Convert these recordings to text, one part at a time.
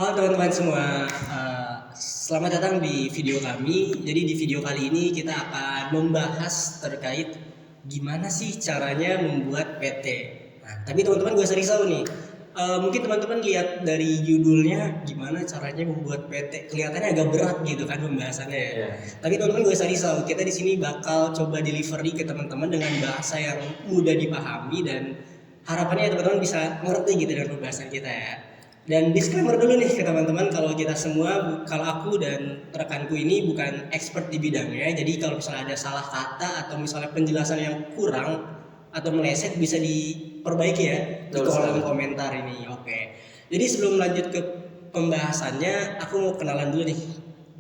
Halo teman-teman semua, selamat datang di video kami. Jadi di video kali ini kita akan membahas terkait gimana sih caranya membuat PT. Nah, tapi teman-teman gak usah risau nih. Mungkin teman-teman lihat dari judulnya gimana caranya membuat PT, kelihatannya agak berat gitu kan pembahasannya ya. Iya. Tapi teman-teman gak usah risau, kita di sini bakal coba delivery ke teman-teman dengan bahasa yang mudah dipahami dan harapannya teman-teman bisa ngerti gitu dengan pembahasan kita ya. Dan disclaimer dulu nih ke teman-teman kalau kita semua, kalau aku dan rekanku ini bukan expert di bidangnya. Jadi kalau misalnya ada salah kata atau misalnya penjelasan yang kurang atau meleset bisa diperbaiki ya di Betul kolom sekali. komentar ini. Oke. Jadi sebelum lanjut ke pembahasannya, aku mau kenalan dulu nih.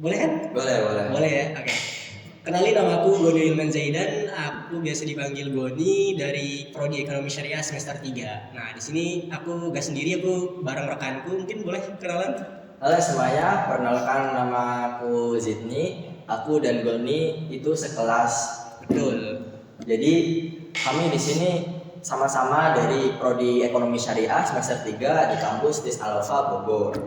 Boleh kan? Boleh. Boleh ya. Oke. Kenalin, nama aku Goni Ilman Zaidan, aku biasa dipanggil Goni dari Prodi Ekonomi Syariah semester 3. Nah, di sini aku gak sendiri, aku bareng rekanku, mungkin boleh kenalan? Halo semuanya, perkenalkan nama aku Zidni. Aku dan Goni itu sekelas. Betul. Jadi kami di sini sama-sama dari Prodi Ekonomi Syariah semester 3 di kampus Dis Alfa Bogor.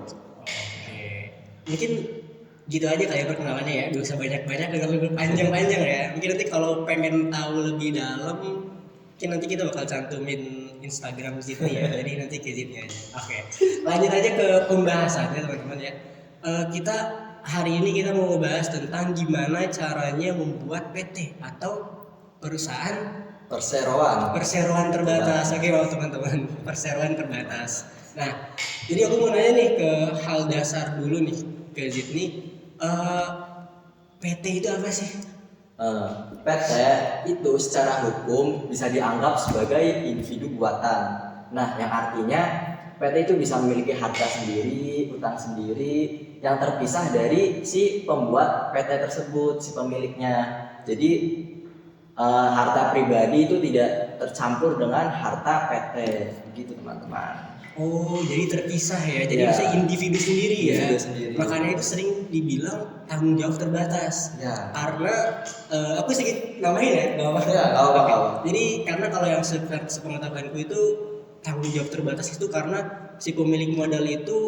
Oke. Mungkin gitu aja kayak perkenalannya ya, gak usah banyak-banyak dengan lebih panjang-panjang ya. Mungkin nanti kalau pengen tahu lebih dalam, mungkin nanti kita bakal cantumin Instagram Zidni ya, jadi nanti ke Zidni aja. Oke, lanjut aja ke pembahasannya teman-teman ya. Kita hari ini kita mau ngebahas tentang gimana caranya membuat PT atau perusahaan perseroan terbatas. Oke, wow teman-teman, perseroan terbatas. Nah, jadi aku mau nanya nih ke hal dasar dulu nih ke Zidni. PT itu apa sih? PT itu secara hukum bisa dianggap sebagai individu buatan. Nah, yang artinya PT itu bisa memiliki harta sendiri, utang sendiri yang terpisah dari si pembuat PT tersebut, si pemiliknya. Jadi harta pribadi itu tidak tercampur dengan harta PT, begitu teman-teman. Oh, jadi terpisah ya. Jadi Ya. bisa individu sendiri ya. Individu sendiri. Makanya itu sering dibilang tanggung jawab terbatas. Ya. Karena aku sedikit namain ya, nggak apa-apa. Ya, nggak apa-apa. Jadi karena kalau yang sepengetahuanku itu tanggung jawab terbatas itu karena si pemilik modal itu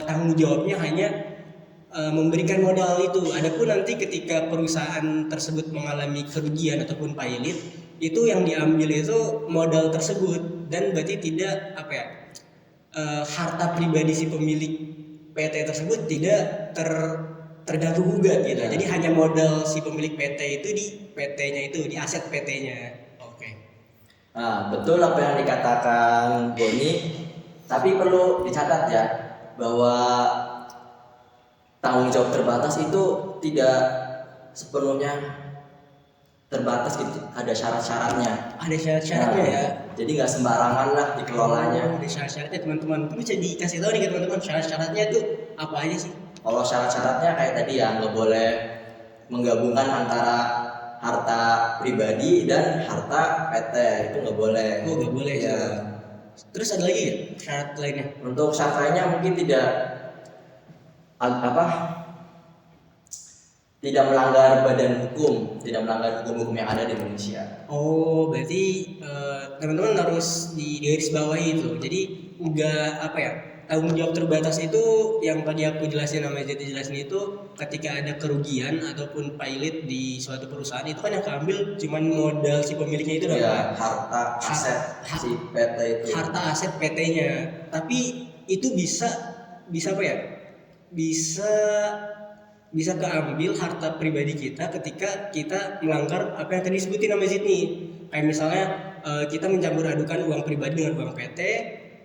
tanggung jawabnya hanya memberikan modal itu. Adapun nanti ketika perusahaan tersebut mengalami kerugian ataupun pailit, itu yang diambil itu modal tersebut dan berarti tidak apa ya, harta pribadi si pemilik PT tersebut tidak terganggu gugat gitu. Ya. Jadi hanya modal si pemilik PT itu di PT-nya itu, di aset PT-nya. Oke. Nah, betul apa yang dikatakan Boni, tapi perlu dicatat ya bahwa tanggung jawab terbatas itu tidak sepenuhnya terbatas gitu, ada syarat-syaratnya. Ada syarat-syaratnya ya. Jadi nggak sembarangan lah dikelolanya. Ada syarat-syaratnya teman-teman. Itu bisa dikasih tahu nih ke teman-teman, syarat-syaratnya itu apa aja sih? Kalau syarat-syaratnya kayak tadi ya, nggak boleh menggabungkan antara harta pribadi dan harta PT, itu nggak boleh. Oh, nggak boleh ya. Terus ada lagi ya syarat lainnya? Untuk syarat lainnya mungkin tidak melanggar badan hukum, tidak melanggar hukum-hukum yang ada di Indonesia. Oh, berarti teman-teman harus di garis bawahi itu. Jadi enggak apa ya, tanggung jawab terbatas itu yang tadi aku jelasin, namanya jadi jelasin itu ketika ada kerugian ataupun pailit di suatu perusahaan, itu kan yang keambil cuman modal si pemiliknya itu doang. Ya, harta aset si PT itu. Harta aset PT-nya. Tapi itu bisa apa ya? Bisa keambil harta pribadi kita ketika kita melanggar apa yang tadi disebutin nama Zidni. Kayak misalnya kita mencampur adukan uang pribadi dengan uang PT,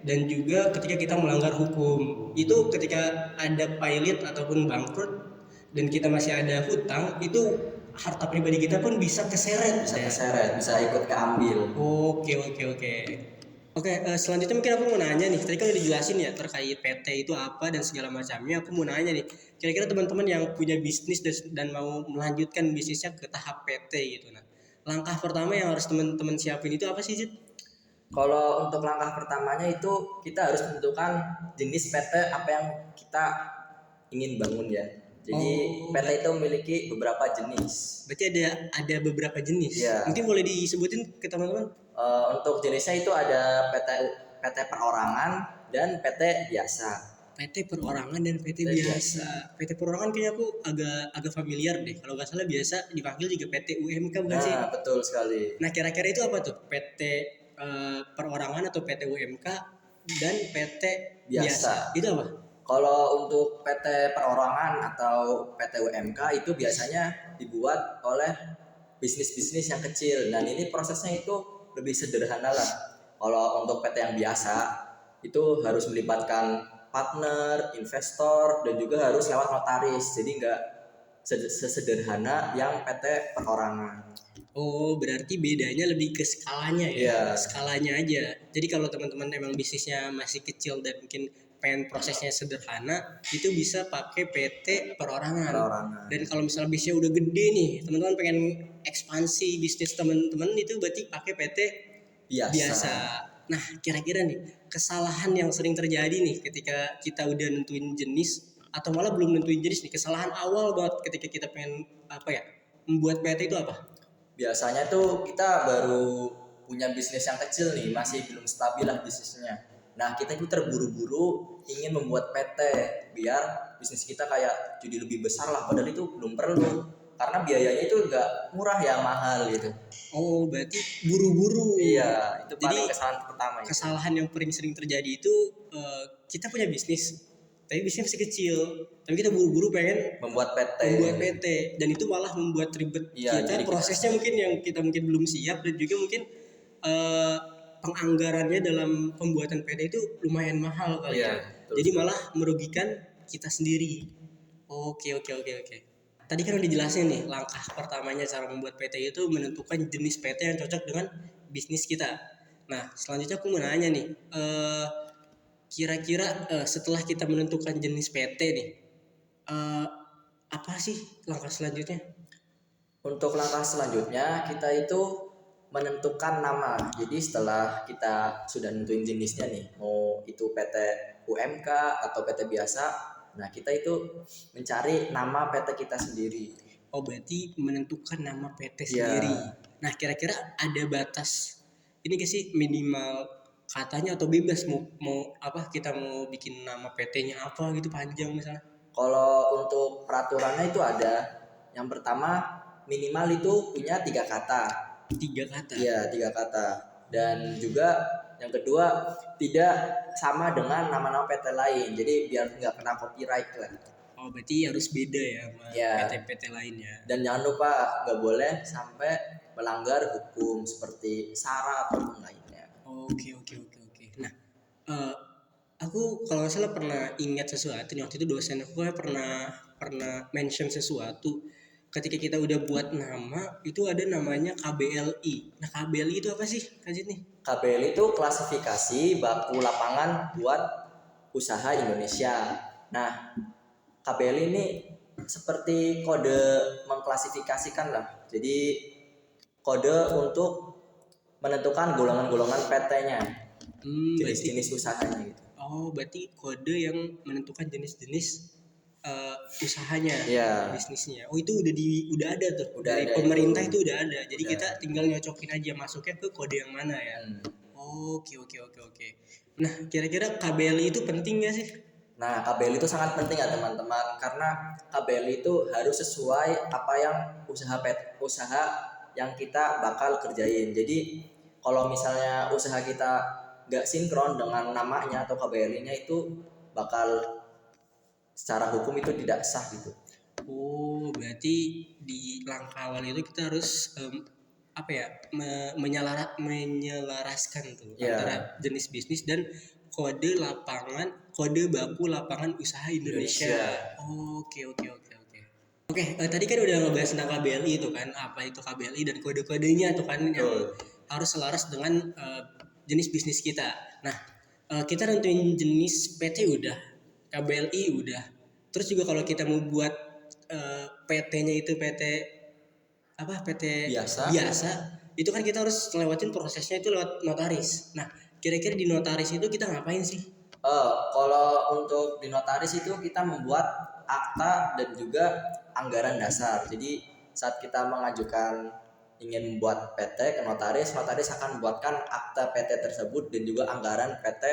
dan juga ketika kita melanggar hukum. Itu ketika ada pailit ataupun bangkrut dan kita masih ada hutang, itu harta pribadi kita pun bisa keseret. Bisa ikut keambil. Oke. Selanjutnya mungkin aku mau nanya nih. Tadi kan udah dijelasin ya terkait PT itu apa dan segala macamnya. Aku mau nanya nih, kira-kira teman-teman yang punya bisnis dan mau melanjutkan bisnisnya ke tahap PT gitu. Nah, langkah pertama yang harus teman-teman siapin itu apa sih, Zid? Kalau untuk langkah pertamanya itu kita harus menentukan jenis PT apa yang kita ingin bangun ya. Jadi PT itu memiliki beberapa jenis. Berarti ada beberapa jenis. Ya. Mungkin boleh disebutin ke teman-teman? Untuk jenisnya itu ada PT perorangan dan PT biasa. PT perorangan dan PT PT biasa. PT perorangan kayaknya aku agak familiar deh. Kalau nggak salah biasa dipanggil juga PT UMK bukan sih? Nah, betul sekali. Nah kira-kira itu apa tuh? PT perorangan atau PT UMK dan PT biasa. Biasa. Itu apa? Kalau untuk PT perorangan atau PT UMK itu biasanya dibuat oleh bisnis-bisnis yang kecil, dan ini prosesnya itu lebih sederhana lah. Kalau untuk PT yang biasa itu harus melibatkan partner, investor, dan juga harus lewat notaris. Jadi nggak sesederhana yang PT perorangan. Oh, berarti bedanya lebih ke skalanya ya. Iya. Skalanya aja. Jadi kalau teman-teman emang bisnisnya masih kecil dan mungkin pengen prosesnya sederhana, itu bisa pakai PT perorangan. Perorangan. Dan kalau misalnya bisnisnya udah gede nih, teman-teman pengen ekspansi bisnis teman-teman, itu berarti pakai PT biasa. Nah, kira-kira nih kesalahan yang sering terjadi nih ketika kita udah nentuin jenis atau malah belum nentuin jenis nih, kesalahan awal banget ketika kita pengen membuat PT itu apa? Biasanya tuh kita baru punya bisnis yang kecil nih, masih belum stabil lah bisnisnya. Nah, kita itu terburu-buru ingin membuat PT biar bisnis kita kayak jadi lebih besar lah, padahal itu belum perlu. Karena biayanya itu nggak murah ya, mahal gitu. Oh, berarti buru-buru. Iya, itu Jadi paling kesalahan pertama itu. kesalahan yang paling sering terjadi itu kita punya bisnis, tapi bisnisnya masih kecil, tapi kita buru-buru pengen Membuat PT. membuat PT, dan itu malah membuat ribet Iya, kita jadi prosesnya mungkin yang kita mungkin belum siap, dan juga mungkin penganggarannya dalam pembuatan PT itu lumayan mahal kali Iya, ya. betul. Jadi malah merugikan kita sendiri. Oke. Tadi kan udah dijelasin nih langkah pertamanya cara membuat PT itu menentukan jenis PT yang cocok dengan bisnis kita. Nah selanjutnya aku mau nanya nih, kira-kira setelah kita menentukan jenis PT nih, apa sih langkah selanjutnya? Untuk langkah selanjutnya kita itu menentukan nama. Jadi setelah kita sudah nentuin jenisnya nih, mau itu PT UMK atau PT biasa, nah kita itu mencari nama PT kita sendiri. Oh berarti menentukan nama PT Iya. sendiri. Nah kira-kira ada batas ini gak sih, minimal katanya atau bebas mau apa, kita mau bikin nama PT-nya apa gitu panjang misalnya? Kalau untuk peraturannya itu ada. Yang pertama minimal itu punya 3 kata. 3 kata. Iya, 3 kata. Dan juga yang kedua tidak sama dengan nama-nama PT lain. Jadi biar nggak kena copyright lah. Oh berarti harus beda ya sama Iya. PT-PT lainnya. Dan jangan lupa nggak boleh sampai melanggar hukum seperti SARA ataupun lainnya. Oke. Nah, aku kalau nggak salah pernah ingat sesuatu nih, waktu itu dosen aku kayak pernah mention sesuatu. Ketika kita udah buat nama, itu ada namanya KBLI. Nah, KBLI itu apa sih, Kak Jit nih? KBL itu klasifikasi baku lapangan buat usaha Indonesia. Nah, KBL ini seperti kode mengklasifikasikan lah. Jadi kode untuk menentukan golongan-golongan PT-nya, jenis-jenis usahanya gitu. Oh, berarti kode yang menentukan jenis-jenis usahanya, Iya. bisnisnya. Oh, itu udah ada tuh. Udah dari ada pemerintah itu. itu udah ada. Jadi Udah. kita tinggal nyocokin aja masuknya ke kode yang mana ya. Oke. Nah, kira-kira KBLI itu penting gak sih? Nah, KBL itu sangat penting ya teman-teman, karena KBL itu harus sesuai apa yang usaha yang kita bakal kerjain. Jadi kalau misalnya usaha kita nggak sinkron dengan namanya atau KBL-nya itu bakal secara hukum itu tidak sah gitu. Oh, berarti di langkah awal itu kita harus menyelaraskan tuh Iya. antara jenis bisnis dan kode baku lapangan usaha Indonesia. Oke. Oke, tadi kan udah ngebahas tentang KBLI itu kan, apa itu KBLI dan kode-kodenya tuh kan yang harus selaras dengan jenis bisnis kita. Nah, kita nentuin jenis PT udah, KBLI udah. Terus juga kalau kita mau buat PT-nya itu PT biasa, itu kan kita harus lewatin prosesnya itu lewat notaris. Nah, kira-kira di notaris itu kita ngapain sih? Kalau untuk di notaris itu kita membuat akta dan juga anggaran dasar. Jadi saat kita mengajukan ingin membuat PT ke notaris akan membuatkan akta PT tersebut dan juga anggaran PT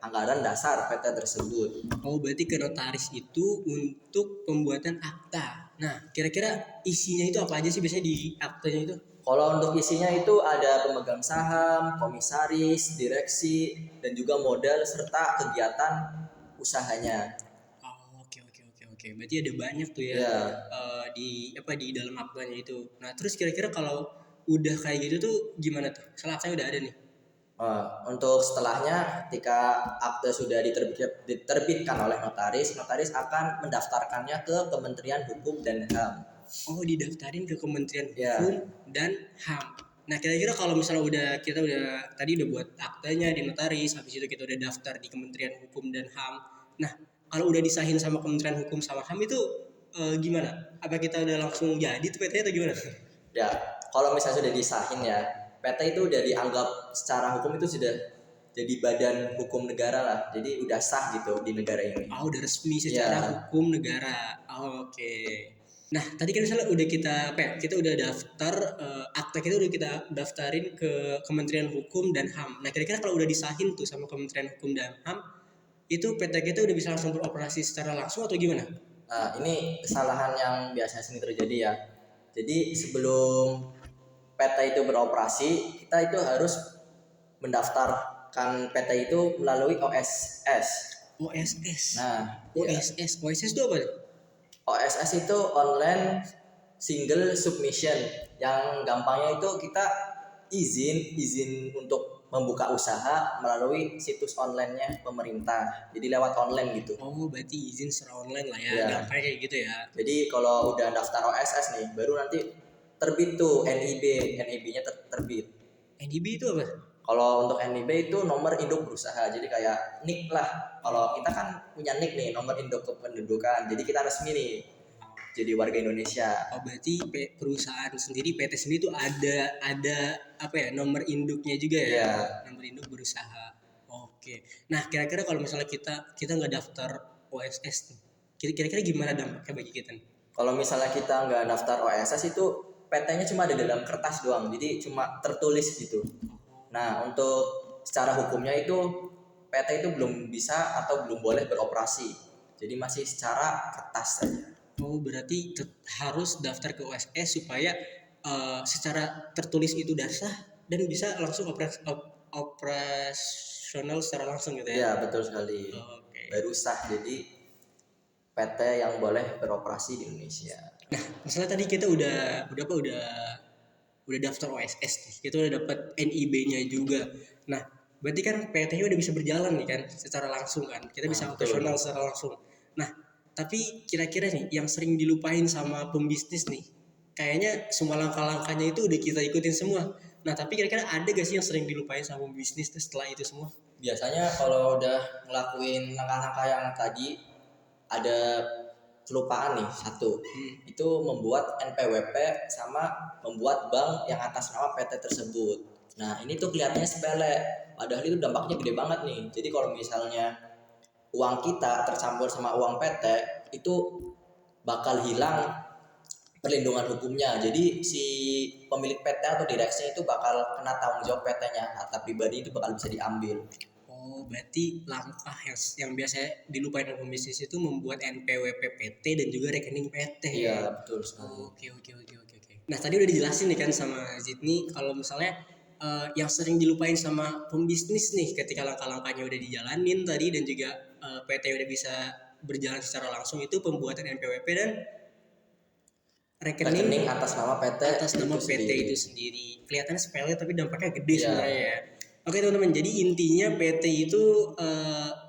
anggaran dasar PT tersebut. Oh, berarti ke notaris itu untuk pembuatan akta. Nah, kira-kira isinya itu apa aja sih biasanya di aktanya itu? Kalau untuk isinya itu ada pemegang saham, komisaris, direksi, dan juga modal serta kegiatan usahanya. Oh, oke. Berarti ada banyak tuh ya Ya, di dalam aktanya itu. Nah, terus kira-kira kalau udah kayak gitu tuh gimana tuh? Misalnya aktanya udah ada nih. untuk setelahnya ketika akte sudah diterbitkan oleh notaris, notaris akan mendaftarkannya ke Kementerian Hukum dan HAM. Oh, didaftarin ke Kementerian Ya. Hukum dan HAM. Nah, kira-kira kalau misalnya kita udah tadi udah buat aktanya di notaris, habis itu kita udah daftar di Kementerian Hukum dan HAM. Nah, kalau udah disahin sama Kementerian Hukum sama HAM itu gimana? Apa kita udah langsung jadi tuh PT atau gimana? Ya, kalau misalnya sudah disahin ya, PT itu udah dianggap secara hukum itu sudah jadi badan hukum negara lah. Jadi udah sah gitu di negara ini. Oh, udah resmi secara Ya. hukum negara. Oh, oke. Nah, tadi kan misalnya udah kita udah daftar akta kita udah kita daftarin ke Kementerian Hukum dan HAM. Nah, kira-kira kalau udah disahin tuh sama Kementerian Hukum dan HAM, itu PT kita udah bisa langsung beroperasi secara langsung atau gimana? Nah, ini kesalahan yang biasanya sering terjadi ya. Jadi sebelum PT itu beroperasi, kita itu harus mendaftarkan PT itu melalui OSS. OSS. Nah, OSS itu apa? OSS itu online single submission, yang gampangnya itu kita izin untuk membuka usaha melalui situs online-nya pemerintah. Jadi lewat online gitu. Oh, berarti izin secara online lah ya. Ya. Gampang kayak gitu ya. Jadi kalau udah daftar OSS nih, baru nanti terbit tuh NIB, NIB-nya terbit. NIB itu apa? Kalau untuk NIB itu nomor induk berusaha, jadi kayak NIK lah. Kalau kita kan punya NIK nih, nomor induk kependudukan. Jadi kita resmi nih, jadi warga Indonesia. Oh, berarti perusahaan sendiri, PT sendiri itu ada apa ya, nomor induknya juga ya? Iya. Nomor induk berusaha. Oke. Nah, kira-kira kalau misalnya kita nggak daftar OSS nih, kira-kira gimana dampaknya bagi kita nih? Kalau misalnya kita nggak daftar OSS itu PT-nya cuma ada dalam kertas doang, jadi cuma tertulis gitu. Nah, untuk secara hukumnya itu PT itu belum bisa atau belum boleh beroperasi. Jadi masih secara kertas saja. Oh, berarti harus daftar ke OSS supaya secara tertulis itu udah sah dan bisa langsung operasional secara langsung gitu ya? Iya, betul sekali. Oke. Baru sah jadi PT yang boleh beroperasi di Indonesia. Nah, misalnya tadi kita udah daftar OSS nih, kita udah dapat NIB-nya juga. Nah, berarti kan PT-nya udah bisa berjalan nih kan secara langsung kan, kita bisa Nah, operasional secara langsung. Nah, tapi kira-kira nih yang sering dilupain sama pembisnis nih, kayaknya semua langkah-langkahnya itu udah kita ikutin semua. Nah, tapi kira-kira ada gak sih yang sering dilupain sama pembisnis tuh setelah itu semua? Biasanya kalau udah ngelakuin langkah-langkah yang tadi, ada kelupaan nih satu. Itu membuat NPWP sama membuat bank yang atas nama PT tersebut. Nah, ini tuh kelihatannya sepele, padahal itu dampaknya gede banget nih. Jadi kalau misalnya uang kita tercampur sama uang PT, itu bakal hilang perlindungan hukumnya. Jadi si pemilik PT atau direksinya itu bakal kena tanggung jawab PT-nya. Harta pribadi itu bakal bisa diambil. Oh, berarti langkah yang biasa dilupain oleh pembisnis itu membuat NPWP PT dan juga rekening PT. Iya, betul sekali. Oke. Nah, tadi udah dijelasin nih kan sama Zidni kalau misalnya yang sering dilupain sama pembisnis nih ketika langkah-langkahnya udah dijalanin tadi dan juga PT udah bisa berjalan secara langsung itu pembuatan NPWP dan rekening atas nama PT itu sendiri. Kelihatannya sepele tapi dampaknya gede Iya. sebenarnya ya. Oke teman-teman, jadi intinya PT itu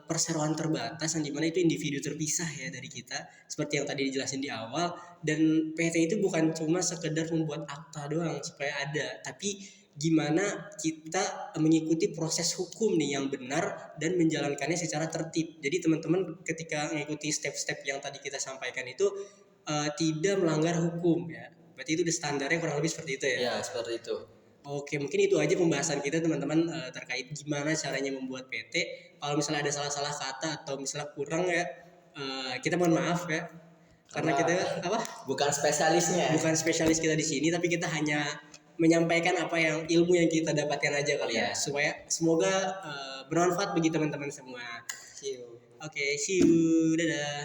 perseroan terbatas yang dimana itu individu terpisah ya dari kita, seperti yang tadi dijelasin di awal. Dan PT itu bukan cuma sekedar membuat akta doang supaya ada, tapi gimana kita mengikuti proses hukum nih yang benar dan menjalankannya secara tertib. Jadi teman-teman ketika mengikuti step-step yang tadi kita sampaikan itu tidak melanggar hukum ya. Berarti itu udah standarnya kurang lebih seperti itu ya. Ya, seperti itu. Oke, mungkin itu aja pembahasan kita teman-teman terkait gimana caranya membuat PT. Kalau misalnya ada salah-salah kata atau misalnya kurang ya, kita mohon maaf ya. Karena kita bukan spesialisnya. Bukan spesialis kita di sini, tapi kita hanya menyampaikan apa yang ilmu yang kita dapatkan aja kali ya. Supaya semoga bermanfaat bagi teman-teman semua. See you. Oke, see you, dadah.